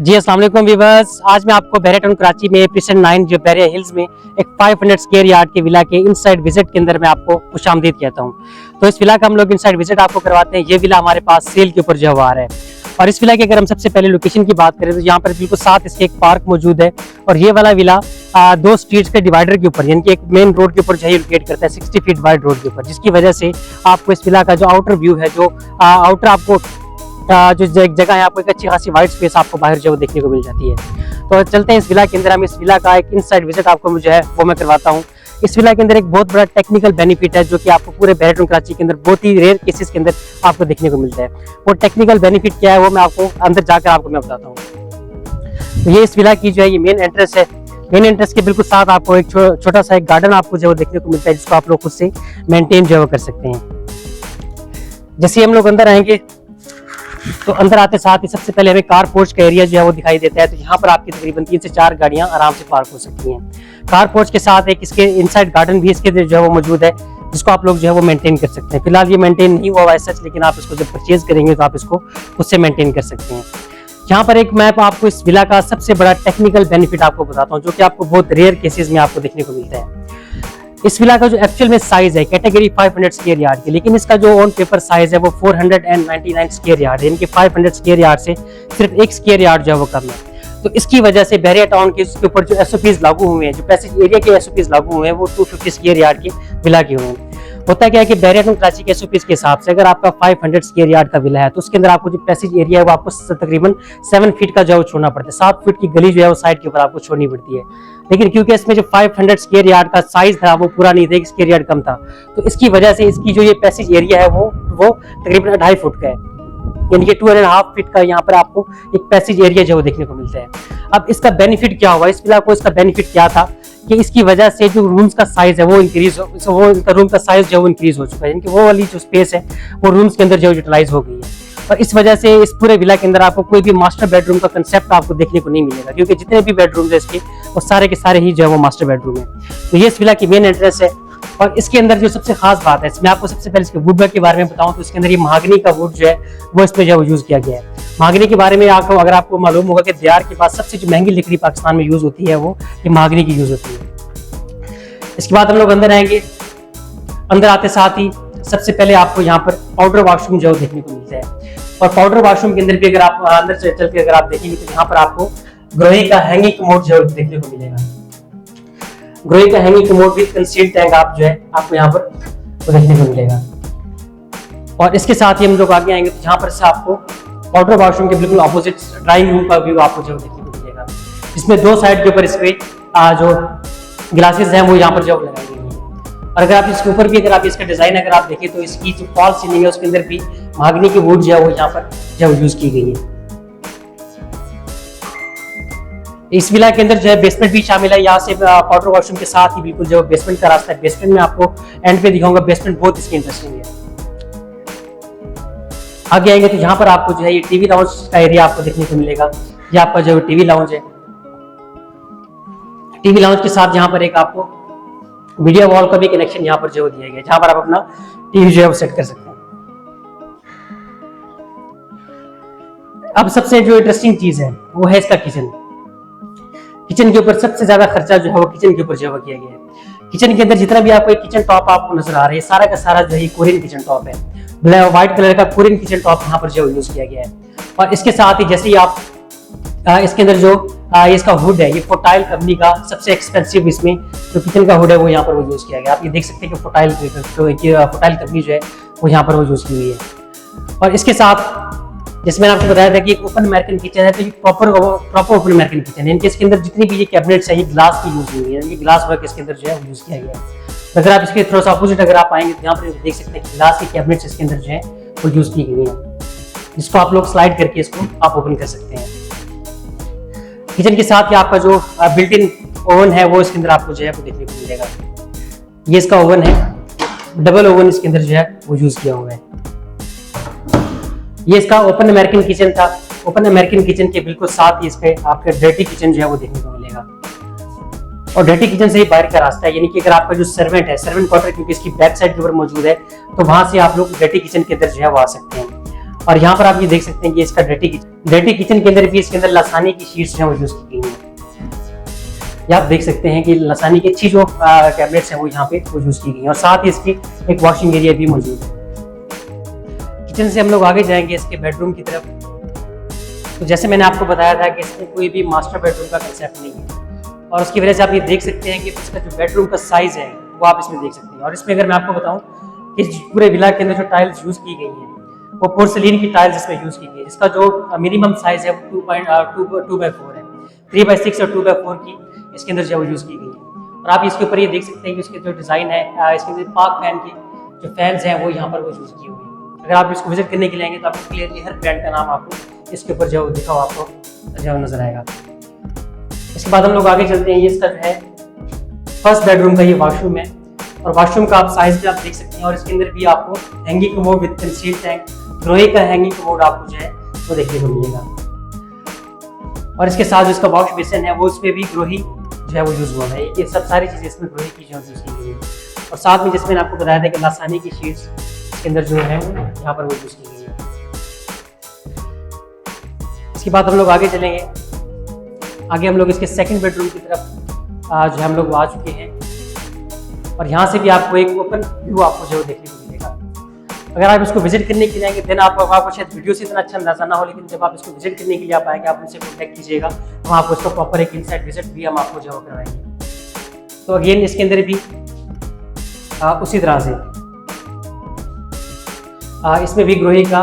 जी अस्सलाम वालेकुम व्यूअर्स। आज मैं आपको बैरिया टाउन कराची में प्रिसेंट 9 जो बैरिया हिल्स में एक 500 स्क्वायर यार्ड के विला के इनसाइड विजिट के अंदर मैं आपको खुशामदीद कहता हूं। तो इस विला का हम लोग इनसाइड विजिट आपको करवाते हैं। ये विला हमारे पास सेल के ऊपर जो आ रहा है। और इस विला की अगर हम सबसे पहले लोकेशन की बात करें तो यहाँ पर बिल्कुल साथ इसके एक पार्क मौजूद है। और ये वाला विला दो स्ट्रीट्स के डिवाइडर के ऊपर यानी कि एक मेन रोड के ऊपर जो है लोकेट करता है 60 फीट वाइड रोड के ऊपर, जिसकी वजह से आपको इस विला का जो आउटर व्यू है, जो आउटर आपको जो जगह है, आपको एक अच्छी खासी वाइड स्पेस आपको बाहर जो देखने को मिल जाती है। तो चलते हैं इस विला के अंदर। हम इस विला का एक इनसाइड विजिट आपको जो है वो मैं करवाता हूँ। इस विला के अंदर एक बहुत बड़ा टेक्निकल बेनिफिट है जो कि आपको पूरे बैरिया टाउन कराची के अंदर बहुत ही रेयर केसेस के अंदर आपको देखने को मिलता है। वो टेक्निकल बेनिफिट क्या है वो मैं आपको अंदर जाकर आपको मैं बताता हूँ। तो ये इस विला की जो है ये मेन एंट्रेंस है। मेन एंट्रेंस के बिल्कुल साथ आपको एक छोटा सा एक गार्डन आपको जो देखने को मिलता है, जिसको आप लोग खुद से मेंटेन जो है कर सकते हैं। जैसे हम लोग अंदर आएंगे तो अंदर आते साथ ही सबसे पहले हमें कार पोर्च का एरिया जो है वो दिखाई देता है। तो यहाँ पर आपकी तकरीबन 3 से 4 गाड़ियां आराम से पार्क हो सकती हैं। कार पोर्च के साथ एक इसके इनसाइड गार्डन भी इसके जो है वो मौजूद है, जिसको आप लोग जो है वो मेंटेन कर सकते हैं। फिलहाल ये मेंटेन नहीं हुआ है सच, लेकिन आप इसको जब परचेज करेंगे तो आप इसको उससे मेंटेन कर सकते हैं। यहाँ पर एक मैं आपको इस विला का सबसे बड़ा टेक्निकल बेनिफिट आपको बताता हूँ, जो कि आपको बहुत रेयर केसेस में आपको देखने को मिलता है। इस विला का जो एक्चुअल में साइज है कैटेगरी 500 स्क्वायर यार्ड की, लेकिन इसका जो ऑन पेपर साइज है वो 499 स्क्वायर यार्ड है, यानी कि 500 स्क्वायर यार्ड से सिर्फ 1 स्क्वायर यार्ड जो है वो कम है। तो इसकी वजह से बैरिया टाउन के उसके ऊपर जो एसओपीज लागू हुए हैं, जो पैसेज एरिया के एसओपीज लागू हुए हैं, वो 250 स्क्वायर यार्ड के विला के हुए हैं। होता क्या है कि बैरिया टाउन कराची के एसओपीज के हिसाब से अगर आपका 500 स्क्वायर यार्ड का विला है तो उसके अंदर आपको जो पैसेज एरिया है वो आपको तकरीबन 7 फीट का जो है छोड़ना पड़ता है। 7 फीट की गली जो है वो साइड के ऊपर आपको छोड़नी पड़ती है। लेकिन क्योंकि इसमें जो 500 स्क्वायर यार्ड का साइज था वो पूरा नहीं था, 1 स्क्वायर यार्ड कम था, तो इसकी वजह से इसकी जो ये पैसेज एरिया है वो तकरीबन 2.5 फुट का है, यानी कि 2.5 फीट का यहाँ पर आपको एक पैसेज एरिया जो देखने को मिलता है। अब इसका बेनिफिट क्या हुआ इस विला को? इसका बेनिफिट क्या था कि इसकी वजह से जो रूम्स का साइज है वो इंक्रीज रूम का साइज जो है वो इंक्रीज हो चुका है, यानी कि वो वाली जो स्पेस है वो रूम्स के अंदर जो यूटिलाइज हो गई है। और इस वजह से इस पूरे विला के अंदर आपको कोई भी मास्टर बेडरूम का कंसेप्ट आपको देखने को नहीं मिलेगा, क्योंकि जितने भी बेडरूम है इसके वो सारे के सारे ही जो है वो मास्टर बेडरूम है। तो ये इस विला की मेन एंट्रेंस है। और इसके अंदर जो सबसे खास बात है, मैं आपको सबसे पहले इसके वुडवर्क के बारे में बताऊं तो इसके अंदर ये महागनी का वुड जो है वो इसमें जो है यूज किया गया है। महागनी के बारे में आपको अगर आपको मालूम होगा कि दियार के पास सबसे जो महंगी लकड़ी पाकिस्तान में यूज होती है वो ये महागनी की यूज होती है। इसके बाद हम लोग अंदर आएंगे। अंदर आते साथ ही सबसे पहले आपको यहाँ पर पाउडर वॉशरूम जो देखने को मिलता है। और पाउडर वॉशरूम के अंदर भी अगर आप अंदर चल के अगर आप देखेंगे तो यहाँ पर आपको ग्रोही का हैंगिंग कमोड जो देखने को मिलेगा। ग्रोही का hanging commode with concealed tank आप जो है आपको यहाँ पर तो देखने को मिलेगा। और इसके साथ ही हम लोग आगे आएंगे तो यहाँ पर से आपको पाउडर वॉशरूम के बिल्कुल ऑपोजिट ड्राइंग रूम का व्यू आपको जो देखने को मिलेगा, जिसमें 2 साइड के ऊपर इसके जो ग्लासेस हैं वो यहाँ पर जो लगाई गई हैं। और अगर आप इसके ऊपर भी अगर आप इसका डिजाइन अगर आप देखें तो इसकी जो फॉल सीलिंग है उसके अंदर भी महागनी की वुड जो है वो यहाँ पर जो यूज की गई है। इस विला के अंदर जो है बेसमेंट भी शामिल है। यहाँ से पाउडर वॉशरूम के साथ ही बिल्कुल जो बेसमेंट का रास्ता है, बेसमेंट में आपको एंड पे दिखाऊंगा। बेसमेंट बहुत इसकी इंटरेस्टिंग है। आगे आएंगे तो यहाँ पर आपको जो है ये टीवी लाउंज का एरिया आपको देखने को मिलेगा। ये आपका जो टीवी लाउंज है, टीवी लाउंज के साथ यहाँ पर एक आपको वीडियो वॉल का भी कनेक्शन यहाँ पर जो दिया गया है, जहाँ पर आप अपना टीवी जो है वो सेट कर सकते हैं। अब सबसे जो इंटरेस्टिंग चीज है वो है इसका किचन। किचन के ऊपर सबसे ज्यादा खर्चा जो है वो किचन के ऊपर जो है किया गया है। किचन के अंदर जितना भी आपको एक किचन टॉप आपको नजर आ रहा है, सारा का सारा जो है कोरियन किचन टॉप है। ब्लैक व्हाइट कलर का कोरियन किचन टॉप यहाँ पर जो यूज किया गया है। और इसके साथ ही जैसे ही आप इसके अंदर जो इसका हुड है, ये फोटाइल कंपनी का सबसे एक्सपेंसिव इसमें जो किचन का हुड है वो यहाँ पर वो यूज किया गया। आप ये देख सकते हैं कि फोटाइल कंपनी जो है वो यहाँ पर वो यूज की हुई है। और इसके साथ जैसे मैंने आपको बताया था कि एक ओपन अमेरिकन किचन है, तो ये प्रॉपर ओपन अमेरिकन किचन है। इनके इसके अंदर जितनी भी ये कैबिनेट्स है ये ग्लास की यूज हुई है, ग्लास वर्क इसके अंदर जो है यूज किया गया है। अगर आप इसके थोड़ा सा अपोजिट अगर आप आएंगे तो यहाँ पर देख सकते हैं कि ग्लास की कैबिनेट्स इसके अंदर जो है वो यूज की गई है, जिसको आप लोग स्लाइड करके इसको आप ओपन कर सकते हैं। किचन के साथ ही आपका जो बिल्ट इन ओवन है वो इसके अंदर आपको जो है वो देखने को मिलेगा। ये इसका ओवन है, डबल ओवन इसके अंदर जो है वो यूज किया हुआ है। ये इसका ओपन अमेरिकन किचन था। ओपन अमेरिकन किचन के बिल्कुल साथ ही इसके आपका डर्टी किचन जो है वो देखने को मिलेगा। और डर्टी किचन से ही बाहर का रास्ता है, यानी कि अगर आपका जो सर्वेंट है, सर्वेंट क्वार्टर क्योंकि इसकी बैक साइड के ऊपर मौजूद है, तो वहां से आप लोग डर्टी किचन के अंदर जो है वो आ सकते हैं। और यहाँ पर आप ये देख सकते हैं कि इसका डर्टी किचन के अंदर भी इसके अंदर लसानी की शीट्स हैं वो यूज की गई हैं। ये आप देख सकते हैं कि लसानी की अच्छी जो कैबिनेट्स हैं वो यहाँ पे वो यूज की गई हैं और साथ ही इसकी एक वॉशिंग एरिया भी मौजूद है। किचन से हम लोग आगे जाएंगे इसके बेडरूम की तरफ। तो जैसे मैंने आपको बताया था कि इसमें कोई भी मास्टर बेडरूम का कंसेप्ट नहीं है और उसकी वजह से आप ये देख सकते हैं कि इसका जो बेडरूम का साइज है वो आप इसमें देख सकते हैं। और इसमें अगर मैं आपको बताऊं कि इस पूरे विला के अंदर जो टाइल्स यूज की गई हैं वो पोर्सिलीन की टाइल्स इसमें यूज की गई है, जिसका जो मिनिमम साइज है वो 2x4 है। 3x6 और 2x4 की इसके अंदर जो है वो यूज की गई है। और आप इसके ऊपर ये देख सकते हैं कि इसके जो डिजाइन है इसके अंदर पार्क फैन की जो फैंस हैं वो यहाँ पर वो यूज की हुई है। अगर आप इसको विजिट करने के लिए आएंगे तो आपको क्लियरली हर ब्रांड का नाम आपको इसके ऊपर जो दिखा हुआ आपको जो नजर आएगा। इसके बाद हम लोग आगे चलते हैं। ये इसका जो है फर्स्ट बेडरूम का ये वॉशरूम है और वॉशरूम का आप साइज भी आप देख सकते हैं और इसके अंदर भी आपको hanging commode with conceal tank, Grohe का हैंगिंग कमोड आपको जो है वो देखने को मिलेगा। और इसके साथ जो इसका वॉश बेसिन है वो उस पर भी ग्रोही जो है वो यूज हुआ है। ये सब सारी चीजें इसमें ग्रोही की जो यूज की गई है। और साथ में जिसमें आपको बताया था कि लासानी की शीट्स इसके अंदर जो है वो यहाँ पर वो यूज की गई है। इसके बाद हम लोग आगे चलेंगे। आगे हम लोग इसके सेकंड बेडरूम की तरफ जो हम लोग आ चुके हैं और यहाँ से भी आपको एक ओपन व्यू आपको जो देखने को मिलेगा। अगर आप इसको विजिट करने के लिए आएंगे देन आपको शायद वीडियो से इतना अच्छा अंदाजा ना हो, लेकिन जब आप इसको विजिट करने के लिए आप आएंगे आप उनसे कॉन्टैक्ट कीजिएगा, हम आपको इसका प्रॉपर एक इनसाइड विजिट भी हम आपको जो करवाएंगे। तो अगेन इसके अंदर भी उसी तरह से इसमें भी ग्रोही का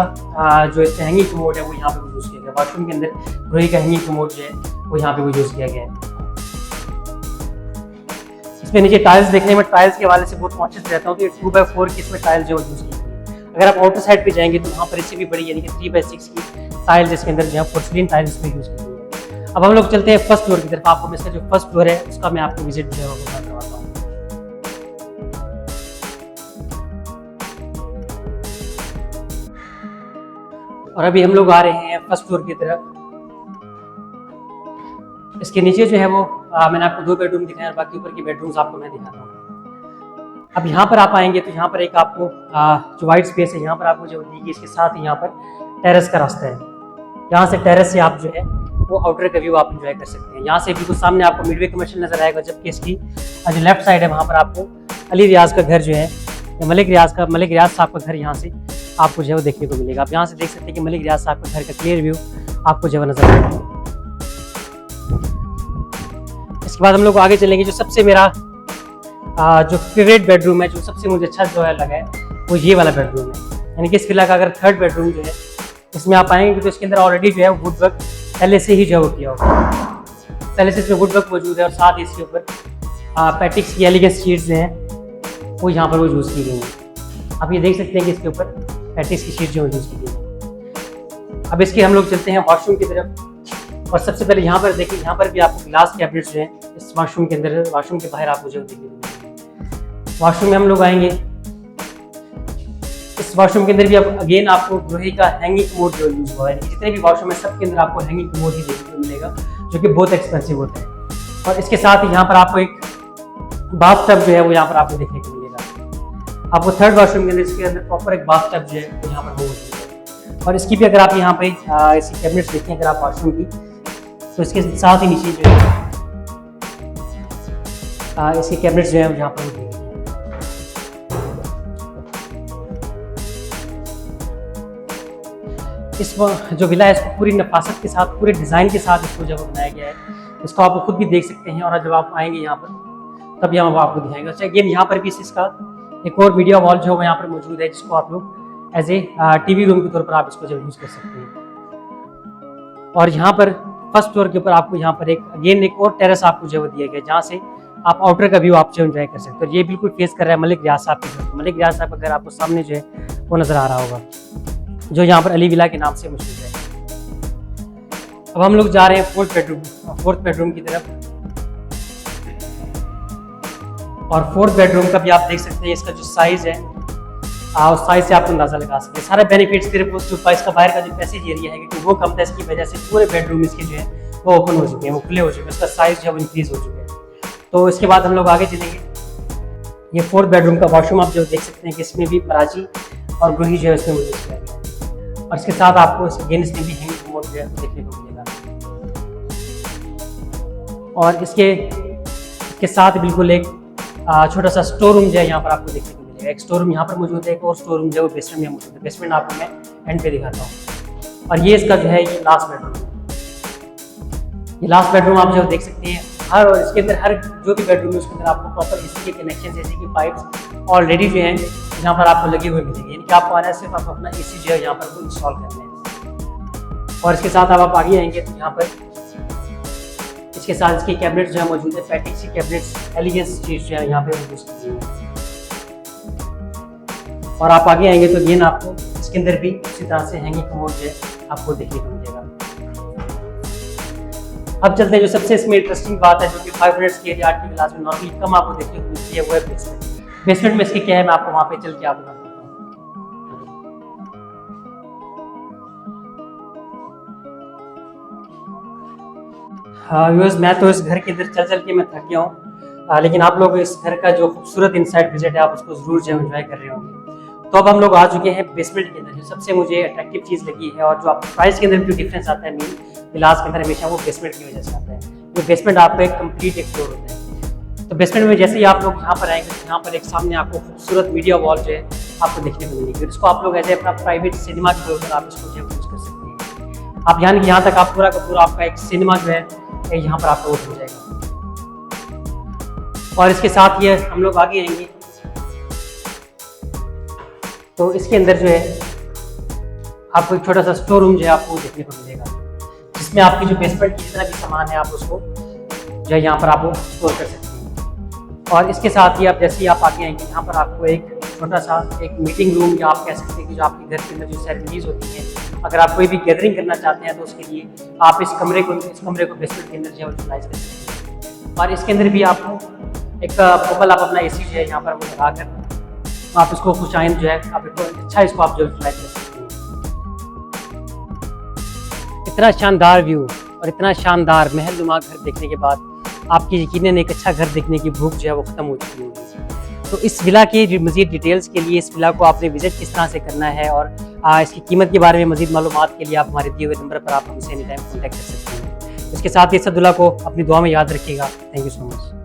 जो इसका हैंगिंग कमोड है वो यहाँ पे यूज किया गया। वॉशरूम के अंदर ग्रोही का हैंगिंग कमोड जो है वो यहाँ पे वो यूज किया गया है। इसमें नीचे टाइल्स देखने में टाइल्स के हवाले से बहुत कॉन्शियस रहता हूँ तो 2x4 की इसमें टाइल्स जो यूज की है। अगर आप आउटर साइड पे जाएंगे तो वहाँ पर इससे भी बड़ी यानी कि 3x6 की टाइल्स इसके अंदर जो है पोर्सिलीन टाइल्स इसमें यूज की है। अब हम लोग चलते हैं फर्स्ट फ्लोर की तरफ। आपको इसका जो फर्स्ट फ्लोर है उसका मैं आपको विजिट जो है करवाता हूँ। और अभी हम लोग आ रहे हैं फर्स्ट फ्लोर की तरफ। इसके नीचे जो है वो मैंने आपको 2 बेडरूम दिखाए और बाकी ऊपर की बेडरूम्स आपको मैं दिखाता हूँ। अब यहाँ पर आप आएंगे तो यहाँ पर एक आपको जो वाइट स्पेस है यहाँ पर आपको जो दी गई, इसके साथ ही यहाँ पर टेरेस का रास्ता है। यहाँ से टेरेस से आप जो है वो आउटर का व्यू आप एंजॉय कर सकते हैं। यहाँ से बिल्कुल सामने आपको मिडवे कमर्शियल नजर आएगा, जबकि इसकी जो लेफ्ट साइड है वहाँ पर आपको अली रियाज का घर जो है मलिक रियाज साहब का घर यहाँ से आपको जो है वो देखने को मिलेगा। आप यहाँ से देख सकते हैं कि मलिक रियाज साहब का घर का क्लियर व्यू आपको जो है नजर आएगा। इसके बाद हम लोग आगे चलेंगे। जो सबसे मेरा जो फेवरेट बेडरूम है, जो सबसे मुझे अच्छा जो है लगा है वो ये वाला बेडरूम है। यानी कि इस विला का अगर थर्ड बेडरूम जो है इसमें आप आएंगे तो इसके अंदर ऑलरेडी जो है वुड वर्क पहले से ही जो है किया होगा। पहले से इसमें वुड वर्क मौजूद है और साथ ही इसके ऊपर पैटिक्स की एलिगेंस शीट्स जो हैं वो यहाँ पर वो यूज़ की गई हैं। आप ये देख सकते हैं कि इसके ऊपर पैटिक्स की शीट जो यूज़ की गई है। अब इसके हम लोग चलते हैं वॉशरूम की तरफ। और सबसे पहले यहाँ पर देखिए, यहाँ पर भी आपको ग्लास कैबिनेट्स जो हैं इस वॉशरूम के अंदर, वॉशरूम के बाहर आपको जो देखिए वॉशरूम में हम लोग आएंगे। इस वॉशरूम के अंदर भी आप अगेन आपको ग्रोही का हैंगिंग कमोड जो यूज हुआ है। जितने भी वॉशरूम है सबके अंदर आपको हैंगिंग कमोड ही देखने को मिलेगा, जो कि बहुत एक्सपेंसिव होता है। और इसके साथ ही यहाँ पर आपको एक बाथ टब जो है वो यहाँ पर आपको देखने को मिलेगा। आपको थर्ड वॉशरूम के अंदर इसके अंदर प्रॉपर एक बाथ टब जो है वो यहाँ पर मौजूद है। और इसकी भी अगर आप यहाँ पे इसकी कैबिनेट्स देखें अगर आप वॉशरूम की, तो इसके साथ ही नीचे जो है इसके कैबिनेट्स जो है यहाँ पर इस जो विला है इसको पूरी नफासत के साथ, पूरे डिज़ाइन के साथ इसको जब बनाया गया है। इसको आप खुद भी देख सकते हैं और जब आप आएंगे यहाँ पर तब यहाँ आपको दिखाएंगे। अच्छा अगेन यहाँ पर भी इसका एक और मीडिया वॉल जो है यहाँ पर मौजूद है, जिसको आप लोग एज ए टीवी रूम के तौर पर आप इसको जब यूज़ कर सकते हैं। और यहाँ पर फर्स्ट फ्लोर के ऊपर आपको यहाँ पर एक अगेन एक और टेरेस आपको जो दिया गया, जहाँ से आप आउटर का व्यू आप जो एंजॉय कर सकते हो। ये बिल्कुल फेस कर रहा है मलिक रियाज साहब के घर। मलिक रियाज साहब का घर आपको सामने जो है वो नज़र आ रहा होगा, जो यहाँ पर अली विला के नाम से मशहूर है। अब हम लोग जा रहे हैं फोर्थ बेडरूम की तरफ। और फोर्थ बेडरूम का भी आप देख सकते हैं इसका जो साइज है उस साइज से आप अंदाजा लगा सकते हैं। सारे बेनिफिट्स सिर्फ उस जो इसका बाहर का जो पैसेज एरिया है क्योंकि वो कम था, इसकी वजह से पूरे बेडरूम इसके जो है वो ओपन हो चुके हैं, वो खुले हो चुके हैं, उसका साइज जो है वो इंक्रीज हो चुका है। तो इसके बाद हम लोग आगे चलेंगे। ये फोर्थ बेडरूम का वॉशरूम आप जो देख सकते हैं कि इसमें भी मराजी और ग्रोही जो है उसमें यूज किया गया है। और इसके साथ आपको इसके गेन स्टिंग भी हैंगिंग कमोड जो है देखने को मिलेगा। और इसके साथ बिल्कुल एक छोटा सा स्टोर रूम जो है यहाँ पर आपको देखने को मिलेगा। एक स्टोर रूम यहाँ पर मौजूद है, एक और स्टोर रूम जो है वो बेसमेंट में मौजूद है। बेसमेंट आपको मैं एंड पे दिखाता हूँ। और ये इसका जो है ये लास्ट बेडरूम है। ये लास्ट बेडरूम आप जो देख सकते हैं, हर और इसके अंदर हर जो भी बेडरूम है उसके अंदर आपको प्रॉपर एसी के कनेक्शन, एसी की पाइप्स ऑलरेडी जो हैं यहाँ पर आपको लगे हुए मिलेंगे। यानी कि आपको आना है सिर्फ आपको अपना एसी जो है यहाँ पर वो इंस्टॉल करना है। और इसके साथ आप आगे आएंगे तो यहाँ पर इसके साथ इसके कैबिनेट जो है मौजूद है। फैटिक्सी कैबिनेट्स एलिगेंस चीज जो है यहाँ पे मौजूद है। और आप आगे आएंगे तो अगेन आपको इसके अंदर भी इसी तरह से हैंगिंग कमोड जो है आपको देखने को मिलेगा। अब चलते हैं जो सबसे इसमें इंटरेस्टिंग बात है, जो कि 500 स्क्वायर यार्ड की विलास में नॉर्मली कम आपको देखने को मिलती है, वो है बेसमेंट। बेसमेंट में इसके क्या है मैं आपको वहां पे चल के आपको बताता हूँ। हाँ व्यूअर्स, मैं तो इस घर के अंदर चल के मैं थक गया हूँ, लेकिन आप लोग इस घर का जो खूबसूरत इनसाइड विजिट है आप उसको जरूर जो एंजॉय कर रहे होंगे। तो अब हम लोग आ चुके हैं बेसमेंट के अंदर। जो सबसे मुझे अट्रैक्टिव चीज़ लगी है और जो आपको प्राइस के अंदर जो डिफरेंस आता है मेन विलास के अंदर हमेशा वो बेसमेंट की वजह से आता है। तो बेसमेंट आपको एक कंप्लीट एक फ्लोर होता है। तो बेसमेंट में जैसे ही आप लोग यहाँ पर आएंगे तो यहाँ पर एक सामने आपको खूबसूरत मीडिया वॉल जो है आपको देखने को मिलेगी। इसको आप लोग ऐसे अपना प्राइवेट सिनेमा के तौर पर आप इसको जो यूज कर सकते हैं। आप यानी कि यहाँ तक आप पूरा का पूरा आपका एक सिनेमा जो है यहाँ पर आपको हो जाएगा। और इसके साथ ये हम लोग आगे आएंगे तो इसके अंदर जो है आपको एक छोटा सा स्टोर रूम जो है आपको देखने को मिलेगा, जिसमें आपकी जो बेसमेंट की जितना भी सामान है आप उसको जो है यहाँ पर आप स्टोर कर सकते हैं। और इसके साथ ही आप जैसे ही आप आगे आएंगे यहाँ पर आपको एक छोटा सा एक मीटिंग रूम या आप कह सकते हैं कि जो आपके घर के अंदर जो सेरेमनीज होती है, अगर आप कोई भी गैदरिंग करना चाहते हैं तो उसके लिए आप इस कमरे को बेसमेंट के अंदर जो है यूटिलाइज कर सकते हैं। और इसके अंदर भी आपको एक कपल आप अपना एसी जो है यहाँ पर वो लगा कर आप इसको कुछ आइन जो है आप अच्छा इसको आप जो यूटिलाइज कर सकते हैं। इतना शानदार व्यू और इतना शानदार महलनुमा घर देखने के बाद आपकी यकीनन एक अच्छा घर देखने की भूख जो है वो खत्म हो चुकी होगी। तो इस विला के मज़ीद डिटेल्स के लिए इस विला को आपने विजिट किस तरह से करना है और इसकी कीमत के बारे में मज़ीद मालूमात के लिए आप हमारे दिए हुए नंबर पर आप हमसे एनी टाइम कॉन्टैक्ट कर सकते हैं। इसके साथ ही इस दुल्हा को अपनी दुआ में याद रखिएगा। Thank you so much.